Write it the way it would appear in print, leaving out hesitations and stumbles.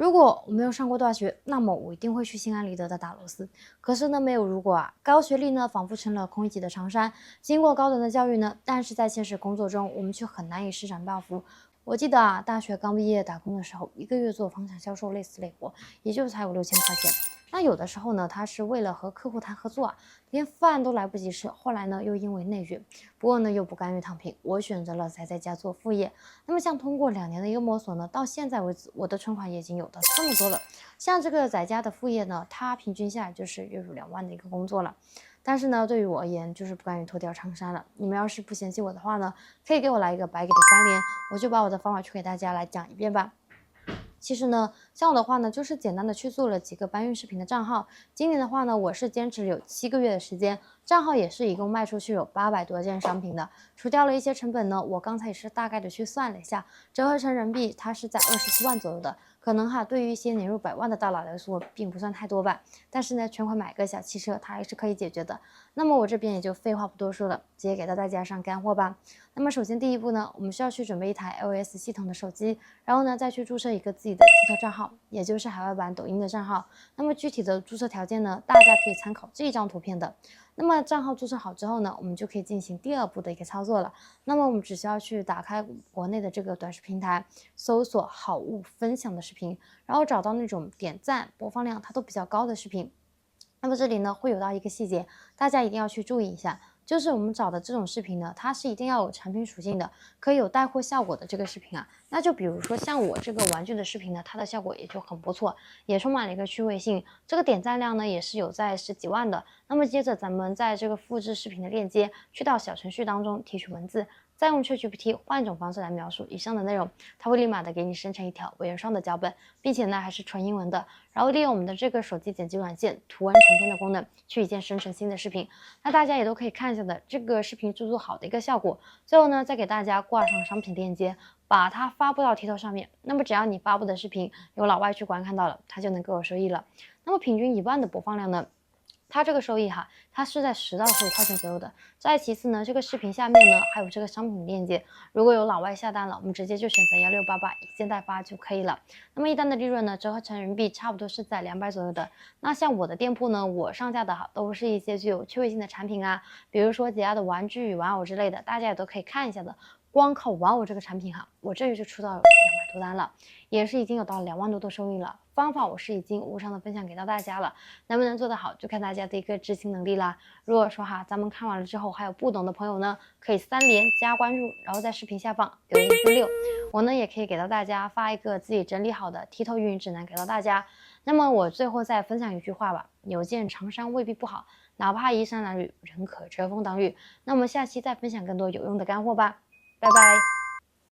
如果我没有上过大学，那么我一定会去心安理得的打螺丝。可是呢，没有如果啊，高学历呢仿佛成了空一级的长衫。经过高等的教育呢，但是在现实工作中，我们却很难以施展抱负。我记得啊，大学刚毕业打工的时候，一个月做房产销售累死累活，也就才5、6千块钱。那有的时候呢，他是为了和客户谈合作啊，连饭都来不及吃。后来呢，又因为内卷，不过呢又不甘于躺平，我选择了才在家做副业。那么像通过2年的一个摸索呢，到现在为止，我的存款也已经有的这么多了。像这个在家的副业呢，它平均下来就是月入2万的一个工作了。但是呢，对于我而言，就是不甘于脱掉长衫了。你们要是不嫌弃我的话呢，可以给我来一个白给的3连，我就把我的方法去给大家来讲一遍吧。其实呢，像我的话呢，就是简单的去做了几个搬运视频的账号。今年的话呢，我是坚持有7个月的时间，账号也是一共卖出去有800多件商品的。除掉了一些成本呢，我刚才也是大概的去算了一下，折合成人民币它是在27万左右的。可能哈，对于一些年入100万的大佬来说，并不算太多吧。但是呢，全款买个小汽车，它还是可以解决的。那么我这边也就废话不多说了，直接给到大家上干货吧。那么首先第一步呢，我们需要去准备一台 iOS 系统的手机，然后呢再去注册一个自己的 TikTok 账号，也就是海外版抖音的账号。那么具体的注册条件呢，大家可以参考这一张图片的。那么账号注册好之后呢，我们就可以进行第2步的一个操作了。那么我们只需要去打开国内的这个短视平台，搜索好物分享的视频，然后找到那种点赞、播放量它都比较高的视频。那么这里呢会有到一个细节，大家一定要去注意一下。就是我们找的这种视频呢，它是一定要有产品属性的，可以有带货效果的这个视频啊。那就比如说像我这个玩具的视频呢，它的效果也就很不错，也充满了一个趣味性。这个点赞量呢也是有在10几万的。那么接着咱们在这个复制视频的链接，去到小程序当中提取文字，再用 ChatGPT 换一种方式来描述以上的内容，它会立马的给你生成一条原创的脚本，并且呢还是纯英文的。然后利用我们的这个手机剪辑软件图文成片的功能，去一键生成新的视频。那大家也都可以看一下的，这个视频制作好的一个效果。最后呢，再给大家挂上商品链接，把它发布到TikTok上面。那么只要你发布的视频有老外去观看到了，他就能给我收益了。那么平均1万的播放量呢，它这个收益哈，它是在10到15块钱左右的。再其次呢，这个视频下面呢还有这个商品链接，如果有老外下单了，我们直接就选择1688一件代发就可以了。那么一单的利润呢，折合成人民币差不多是在200左右的。那像我的店铺呢，我上架的哈都是一些具有趣味性的产品啊，比如说解压的玩具、玩偶之类的，大家也都可以看一下的。光靠玩偶这个产品哈，我这里就出到200多单了，也是已经有到2万多的收益了。方法我是已经无偿的分享给到大家了，能不能做得好就看大家的一个执行能力啦。如果说哈，咱们看完了之后还有不懂的朋友呢，可以3连加关注，然后在视频下方留言一个6，我呢也可以给到大家发一个自己整理好的TikTok 运营指南给到大家。那么我最后再分享一句话吧，有件长衫未必不好，哪怕衣衫褴褛，仍可遮风挡雨。那我们下期再分享更多有用的干货吧，拜拜。